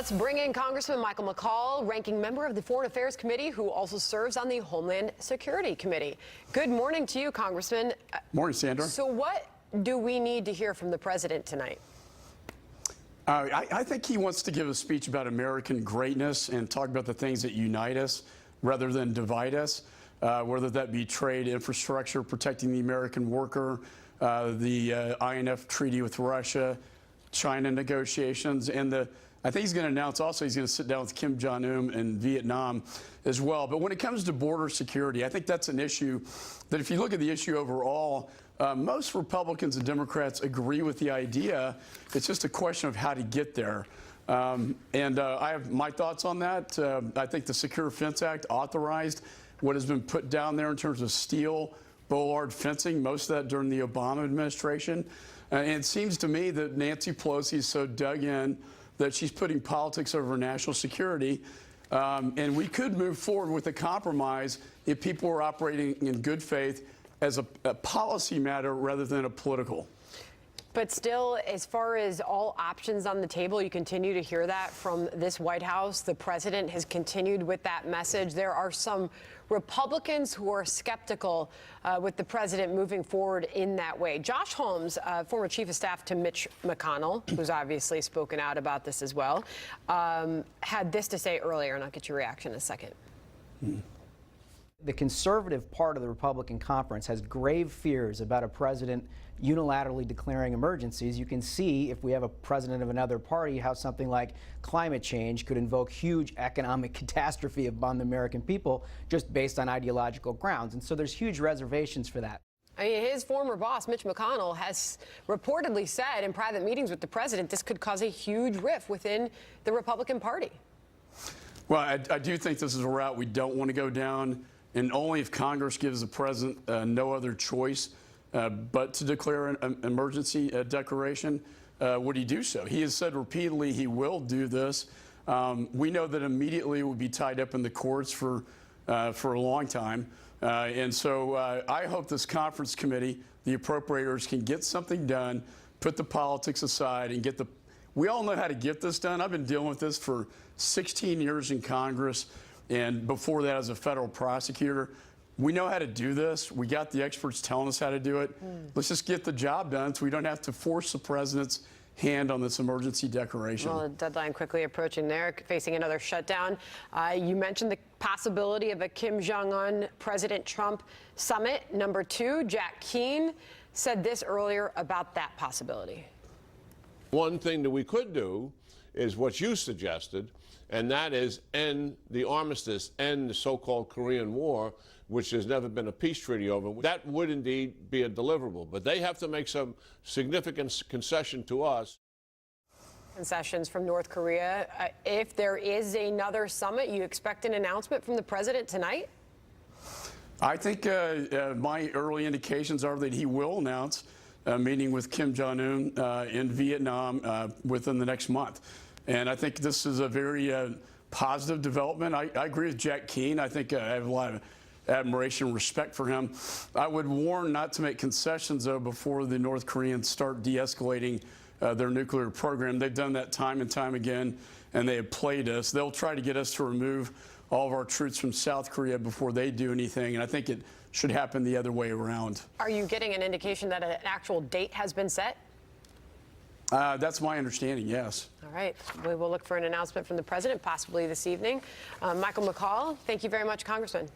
Let's bring in Congressman Michael McCaul, ranking member of the Foreign Affairs Committee, who also serves on the Homeland Security Committee. Good morning to you, Congressman. Morning, Sandra. So what do we need to hear from the president tonight? I think he wants to give a speech about American greatness and talk about the things that unite us rather than divide us, whether that be trade, infrastructure, protecting the American worker, the INF treaty with Russia, China negotiations, and I think he's going to announce also he's going to sit down with Kim Jong-un in Vietnam as well. But when it comes to border security, I think that's an issue that if you look at the issue overall, most Republicans and Democrats agree with the idea. It's just a question of how to get there. I have my thoughts on that. I think the Secure Fence Act authorized what has been put down there in terms of steel bollard fencing, most of that during the Obama administration. And it seems to me that Nancy Pelosi is so dug in that she's putting politics over national security. And we could move forward with a compromise if people were operating in good faith as a policy matter rather than a political. But still, as far as all options on the table, you continue to hear that from this White House. The president has continued with that message. There are some Republicans who are skeptical with the president moving forward in that way. Josh Holmes, former chief of staff to Mitch McConnell, who's obviously spoken out about this as well, had this to say earlier, and I'll get your reaction in a second. The conservative part of the Republican conference has grave fears about a president unilaterally declaring emergencies. You can see, if we have a president of another party, how something like climate change could invoke huge economic catastrophe upon the American people just based on ideological grounds. And so there's huge reservations for that. I mean, his former boss, Mitch McConnell, has reportedly said in private meetings with the president this could cause a huge rift within the Republican Party. Well, I do think this is a route we don't want to go down. And only if Congress gives the president no other choice but to declare an emergency declaration would he do so. He has said repeatedly he will do this. We know that immediately it would be tied up in the courts for a long time. And so I hope this conference committee, the appropriators, can get something done, put the politics aside, and get the. We all know how to get this done. I've been dealing with this for 16 years in Congress. And before that, as a federal prosecutor, we know how to do this. We got the experts telling us how to do it. Let's just get the job done so we don't have to force the president's hand on this emergency declaration. Well, the deadline quickly approaching there, facing another shutdown. You mentioned the possibility of a Kim Jong-un, President Trump summit. Number two, Jack Keane said this earlier about that possibility. One thing that we could do is what you suggested, and that is end the armistice, end the so-called Korean War, which has never been a peace treaty over. That would indeed be a deliverable, but they have to make some significant concession to us. Concessions from North Korea. If there is another summit, you expect an announcement from the president tonight? I think my early indications are that he will announce a meeting with Kim Jong-un in Vietnam within the next month. And I think this is a very positive development. I agree with Jack Keane. I think I have a lot of admiration and respect for him. I would warn not to make concessions, though, before the North Koreans start de-escalating their nuclear program. They've done that time and time again, and they have played us. They'll try to get us to remove all of our troops from South Korea before they do anything, and I think it should happen the other way around. Are you getting an indication that an actual date has been set? That's my understanding, yes. All right. We will look for an announcement from the president, possibly this evening. Michael McCaul, thank you very much, Congressman.